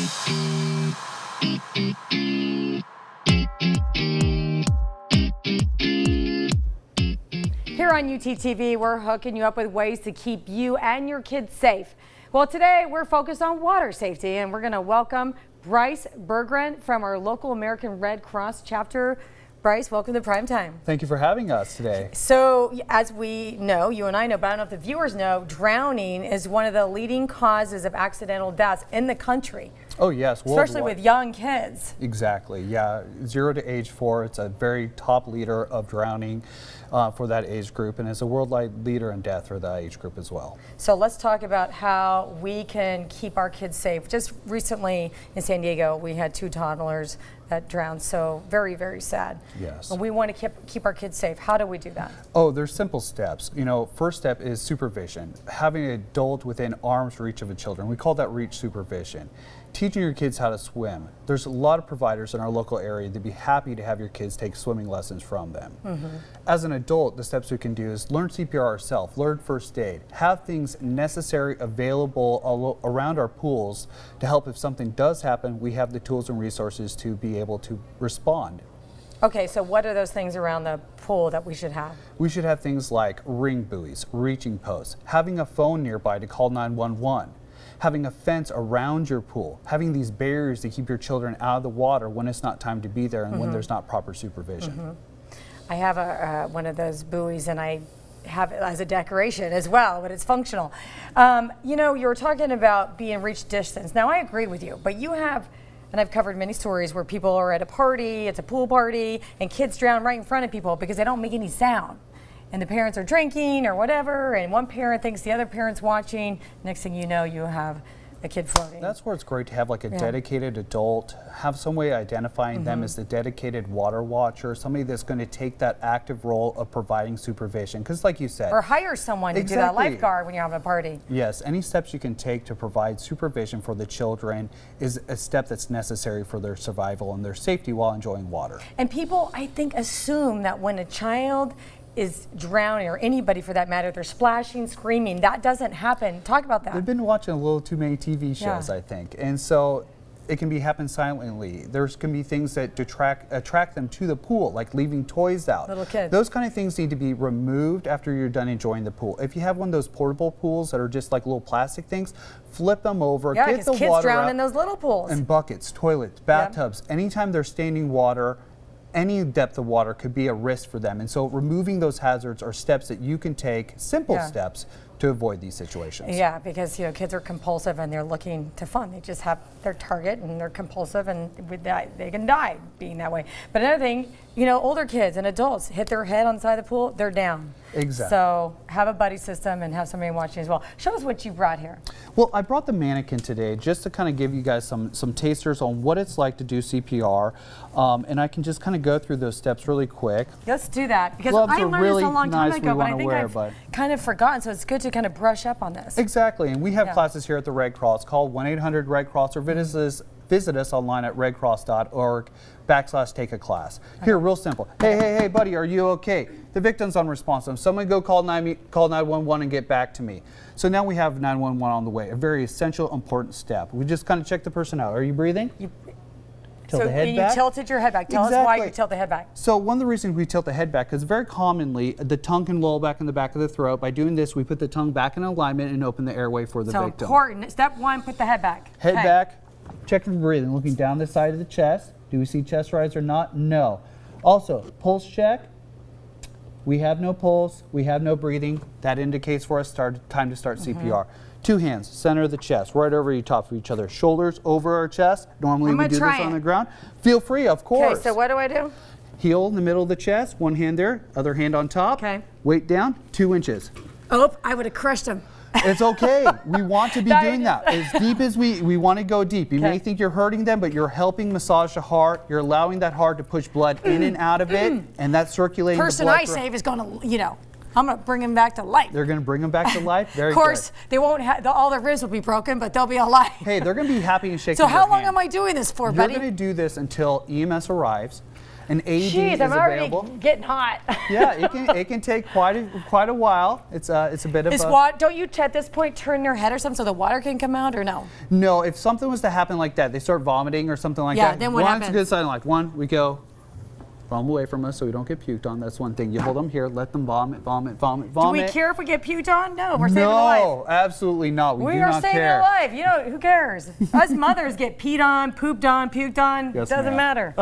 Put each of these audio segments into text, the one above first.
Here on UTTV, we're hooking you up with ways to keep you and your kids safe. Well, today we're focused on water safety, and we're going to welcome Bryce Berggren from our local American Red Cross chapter. Bryce, welcome to Prime Time. Thank you for having us today. So, as we know, you and I know, but I don't know if the viewers know, drowning is one of the leading causes of accidental deaths in the country. Oh yes, especially with young kids. Exactly, yeah. 0 to age 4, it's a very top leader of drowning for that age group, and is a worldwide leader in death for that age group as well. So let's talk about how we can keep our kids safe. Just recently in San Diego, we had 2 toddlers that drowned, so very, very sad. Yes. And we want to keep our kids safe. How do we do that? Oh, there's simple steps. You know, first step is supervision. Having an adult within arm's reach of a children. We call that reach supervision. Teaching your kids how to swim. There's a lot of providers in our local area that'd be happy to have your kids take swimming lessons from them. As an adult, the steps we can do is learn CPR ourselves, learn first aid, have things necessary available around our pools to help if something does happen, we have the tools and resources to be able to respond. Okay, so what are those things around the pool that we should have? We should have things like ring buoys, reaching posts, having a phone nearby to call 911. Having a fence around your pool, having these barriers to keep your children out of the water when it's not time to be there and when there's not proper supervision. I have one of those buoys, and I have it as a decoration as well, but it's functional. You know, you were talking about being reach distance. Now, I agree with you, but you have, and I've covered many stories where people are at a party, it's a pool party, and kids drown right in front of people because they don't make any sound. And the parents are drinking or whatever, and one parent thinks the other parent's watching. Next thing you know, you have a kid floating. That's where it's great to have like a dedicated adult, have some way identifying them as the dedicated water watcher, somebody that's going to take that active role of providing supervision. Because like you said, or hire someone to do that lifeguard when you're having a party. Yes, any steps you can take to provide supervision for the children is a step that's necessary for their survival and their safety while enjoying water. And people, I think, assume that when a child is drowning, or anybody for that matter, they're splashing, screaming. That doesn't happen. Talk about that. They've been watching a little too many TV shows, I think. And so it can be happen silently. There's can be things that attract them to the pool, like leaving toys out. Little kids. Those kind of things need to be removed after you're done enjoying the pool. If you have one of those portable pools that are just like little plastic things, flip them over, get the kids water drown out in those little pools. And buckets, toilets, bathtubs. Anytime they're standing water, any depth of water could be a risk for them. And so removing those hazards are steps that you can take, simple steps, to avoid these situations. Yeah, because you know kids are compulsive and they're looking to fun. They just have their target and they're compulsive, and with that they can die being that way. But another thing, you know, older kids and adults hit their head on the side of the pool, they're down. Exactly. So have a buddy system and have somebody watching as well. Show us what you brought here. Well, I brought the mannequin today just to kind of give you guys some tasters on what it's like to do CPR, and I can just kind of go through those steps really quick. Let's do that, because Gloves I are learned really this a long time nice ago, but I think wear, I've kind of forgotten, so it's good to kind of brush up on this. Exactly, and we have classes here at the Red Cross. Call 1-800-RED-CROSS or visit us online at redcross.org/take-a-class. Here, real simple. Hey, buddy, are you okay? The victim's unresponsive. Someone go call 911 and get back to me. So now we have 911 on the way, a very essential, important step. We just kind of check the person out. Are you breathing? Tilt the head back. You tilted your head back. Tell us why you tilt the head back. So one of the reasons we tilt the head back is very commonly the tongue can loll back in the back of the throat. By doing this, we put the tongue back in alignment and open the airway for the victim. So important. Step 1, put the head back. Head back, check for breathing, looking down the side of the chest. Do we see chest rise or not? No. Also, pulse check. We have no pulse, we have no breathing. That indicates for us time to start CPR. 2 hands, center of the chest, right over the top of each other. Shoulders over our chest. Normally we do this on the ground. Feel free, of course. Okay, so what do I do? Heel in the middle of the chest, one hand there, other hand on top. Okay. Weight down, 2 inches. Oh, I would have crushed him. It's okay. We want to be doing that. As deep as we want to go deep. You may think you're hurting them, but you're helping massage the heart. You're allowing that heart to push blood in and out of it, and that's circulating the blood. The person I save is going to, you know, I'm going to bring him back to life. They're going to bring him back to life? Very good. Of course, they won't have, all their ribs will be broken, but they'll be alive. Hey, they're going to be happy and shaking So how long hand. am I doing this for, buddy? You're going to do this until EMS arrives. An AED Jeez, is I'm already available. getting hot. Yeah, it can take quite a while. It's a bit of Don't you at this point turn your head or something so the water can come out, or no? No, if something was to happen like that, they start vomiting or something like Yeah, that. then what One's happens? a good sign. Like one, we go. Draw them away from us so we don't get puked on. That's one thing. You hold them here, let them vomit. Do we care if we get puked on? No, we're saving a life. No, absolutely not. We do are not saving care. a life. You know, who cares? Us mothers get peed on, pooped on, puked on. Yes, Doesn't ma'am. matter.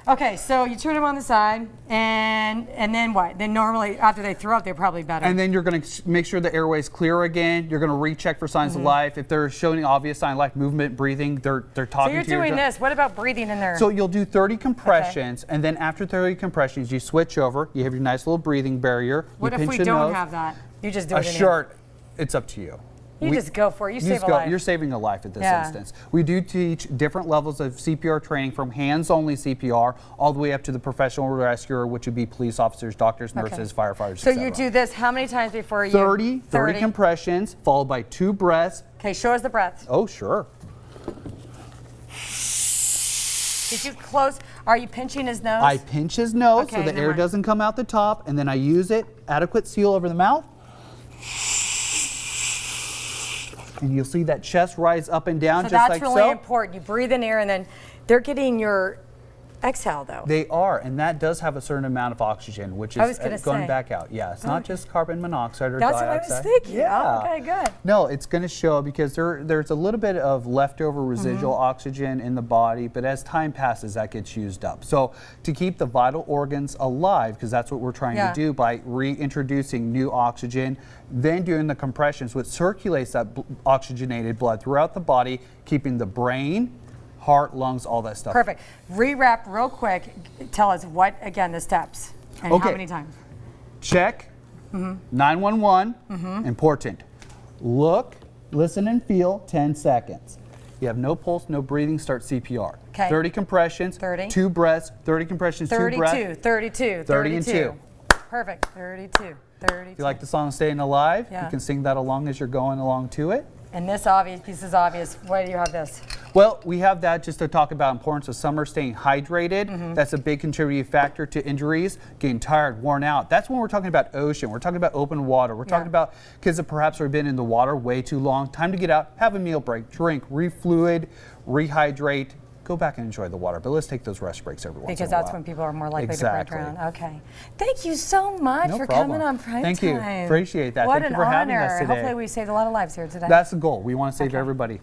Okay, so you turn them on the side, and then what? Then normally after they throw up, they're probably better. And then you're going to make sure the airway's clear again. You're going to recheck for signs Mm-hmm. of life. If they're showing obvious sign of life, movement, breathing, they're so talking you're to you. doing this. What about breathing in there? So you'll do 30 compressions, and then after 30 compressions, you switch over. You have your nice little breathing barrier. What you if pinch we the don't nose. have that? You just do A it in shirt, it's up to you. You just go for it. You save just a go. life. You're saving a life at this Yeah. instance. We do teach different levels of CPR training, from hands-only CPR all the way up to the professional rescuer, which would be police officers, doctors, nurses, firefighters, So et you cetera. do this how many times before you? 30 compressions, followed by 2 breaths. Okay, show us the breath. Oh, sure. Did you close? Are you pinching his nose? I pinch his nose Okay, so the never air mind. doesn't come out the top, and then I use it, adequate seal over the mouth. And you'll see that chest rise up and down So just that's like really so. important. You breathe in air, and then they're getting your exhale, though. They are, and that does have a certain amount of oxygen, which I is was gonna going say. back out. Yeah, it's not just carbon monoxide or That's what I dioxide. was thinking. Yeah. Oh, okay, good. No, it's going to show because there's a little bit of leftover residual oxygen in the body, but as time passes, that gets used up. So to keep the vital organs alive, because that's what we're trying Yeah. to do by reintroducing new oxygen, then doing the compressions, which circulates that oxygenated blood throughout the body, keeping the brain, heart, lungs, all that stuff. Perfect. Rewrap real quick. Tell us what, again, the steps and how Okay. many times. Check. 911. Important. Look, listen, and feel. 10 seconds. You have no pulse, no breathing. Start CPR. Okay. 30 compressions. 30. 2 breaths. 30 compressions. 2 breaths. 32, 32, 30 and 32. 2. Perfect. 32, 32. If you like the song "Staying Alive," Yeah. you can sing that along as you're going along to it. And this is obvious. Why do you have this? Well, we have that just to talk about importance of summer, staying hydrated. That's a big contributing factor to injuries, getting tired, worn out. That's when we're talking about ocean. We're talking about open water. We're talking about kids that perhaps have been in the water way too long. Time to get out, have a meal break, drink, refluid, rehydrate, go back and enjoy the water. But let's take those rest breaks every once in a while. Because that's when people are more likely Exactly. to break down. Okay. Thank you so much No for problem. coming on Prime Thank you. Time. Appreciate that. What Thank you an for having honor. us today. Hopefully we saved a lot of lives here today. That's the goal. We want to save Okay. everybody.